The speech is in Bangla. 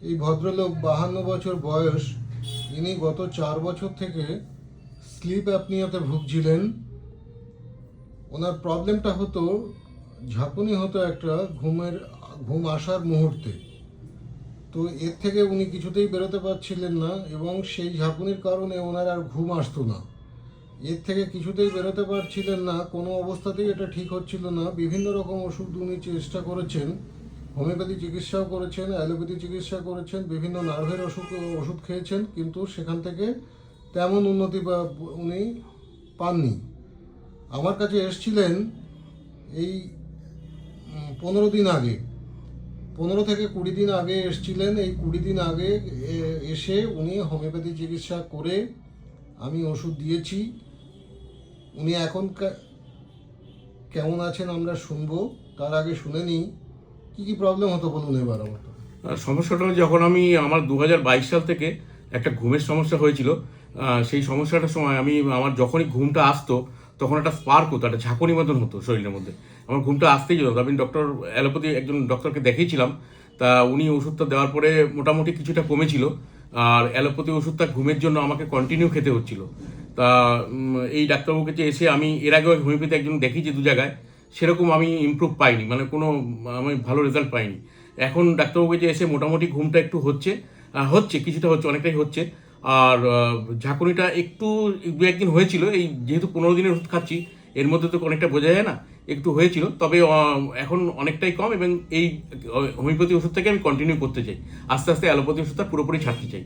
এই ভদ্রলোক 52 বছর বয়স। ইনি গত 4 বছর থেকে স্লিপ অ্যাপনিয়াতে ভুগছিলেন। ওনার প্রবলেমটা হতো, ঝাঁকুনি হতো একটা ঘুম আসার মুহূর্তে। তো এর থেকে উনি কিছুতেই বেরোতে পারছিলেন না এবং সেই ঝাঁকুনির কারণে ওনার আর ঘুম আসতো না। এর থেকে কিছুতেই বেরোতে পারছিলেন না, কোনো অবস্থাতেই এটা ঠিক হচ্ছিল না। বিভিন্ন রকম ওষুধ উনি চেষ্টা করেছেন, হোমিওপ্যাথি চিকিৎসাও করেছেন, অ্যালোপ্যাথি চিকিৎসা করেছেন, বিভিন্ন নার্ভের ওষুধ খেয়েছেন, কিন্তু সেখান থেকে তেমন উন্নতি বা উনি পাননি। আমার কাছে এসেছিলেন এই 15 দিন আগে, 15 থেকে 20 দিন আগে এসেছিলেন। এই 20 দিন আগে এসে উনি হোমিওপ্যাথি চিকিৎসা করে আমি ওষুধ দিয়েছি। উনি এখন কেমন আছেন আমরা শুনবো। তার আগে শুনে নিই কী কী প্রবলেম হতো, বলুন এবার আমার। সমস্যাটা যখন আমার 2022 সাল থেকে একটা ঘুমের সমস্যা হয়েছিল। সেই সমস্যাটার সময় আমার যখনই ঘুমটা আসতো তখন একটা স্পার্ক হতো, একটা ঝাঁকুনি মতন হতো শরীরের মধ্যে। আমার ঘুমটা আসতেই যেত। আমি অ্যালোপ্যাথি একজন ডক্টরকে দেখিয়েছিলাম। তা উনি ওষুধটা দেওয়ার পরে মোটামুটি কিছুটা কমেছিল। আর অ্যালোপ্যাথি ওষুধটা ঘুমের জন্য আমাকে কন্টিনিউ খেতে হচ্ছিল। তা এই ডাক্তারবাবুর কাছে এসে আমি এর আগেও হোমিওপ্যাথি একজন দেখিয়েছি 2 জায়গায়, সেরকম আমি ইমপ্রুভ পাইনি, মানে কোনো আমি ভালো রেজাল্ট পাইনি। এখন ডাক্তারবাবুকে যে এসে মোটামুটি ঘুমটা একটু হচ্ছে কিছুটা হচ্ছে, অনেকটাই হচ্ছে। আর ঝাঁকুনিটা একটু 2-1 দিন হয়েছিল, এই যেহেতু 15 দিনের ওষুধ খাচ্ছি এর মধ্যে তো অনেকটা বোঝা যায় না, একটু হয়েছিল। তবে এখন অনেকটাই কম এবং এই হোমিওপ্যাথি ওষুধটাকে আমি কন্টিনিউ করতে চাই। আস্তে আস্তে অ্যালোপ্যাথি ওষুধটা পুরোপুরি ছাড়তে চাই।